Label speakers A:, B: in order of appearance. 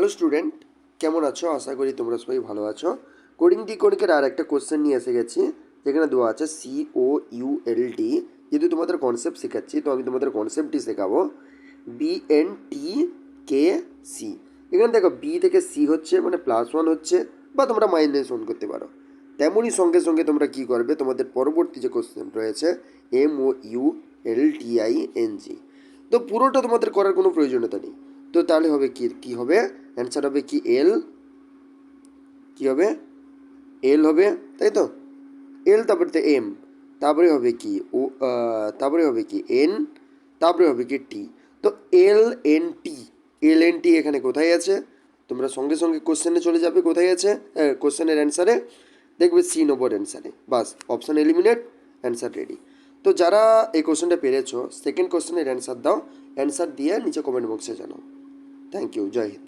A: Hello student, কেমন আছো? আশা করি তোমরা সবাই ভালো আছো। কোডিং ডিকোডিংয়ের আর একটা কোশ্চেন নিয়ে এসে গেছি, যেখানে দেওয়া আছে COULD। যেহেতু তোমাদের কনসেপ্ট শেখাচ্ছি, তো আমি তোমাদের কনসেপ্টটি শেখাবো। BNTKC। এখানে দেখো, বি থেকে সি হচ্ছে মানে +1 হচ্ছে, বা তোমরা -1 করতে পারো। তেমনই সঙ্গে সঙ্গে তোমরা কি করবে, তোমাদের পরবর্তী যে কোশ্চেন রয়েছে MOULTING, তো পুরোটা তোমাদের করার কোনো প্রয়োজনীয়তা নেই। তো তাহলে হবে কি হবে, অ্যান্সার হবে কি এল, কি হবে এল হবে, তাই তো? এল, তারপরে তো এম, তারপরে হবে কি ও, তারপরে হবে কি এন, তারপরে হবে কি টি। তো LNT, LNT এখানে কোথায় আছে? তোমরা সঙ্গে সঙ্গে কোশ্চেনে চলে যাবে, কোথায় আছে কোশ্চেনের অ্যান্সারে, দেখবে C নম্বর অ্যান্সারে। বাস, অপশান এলিমিনেট, অ্যান্সার রেডি। তো যারা এই কোশ্চেনটা পেরেছো, সেকেন্ড কোশ্চেনের অ্যান্সার দাও। অ্যান্সার দিয়ে নিচে কমেন্ট বক্সে জানাও। থ্যাংক ইউ, জয় হিন্দ।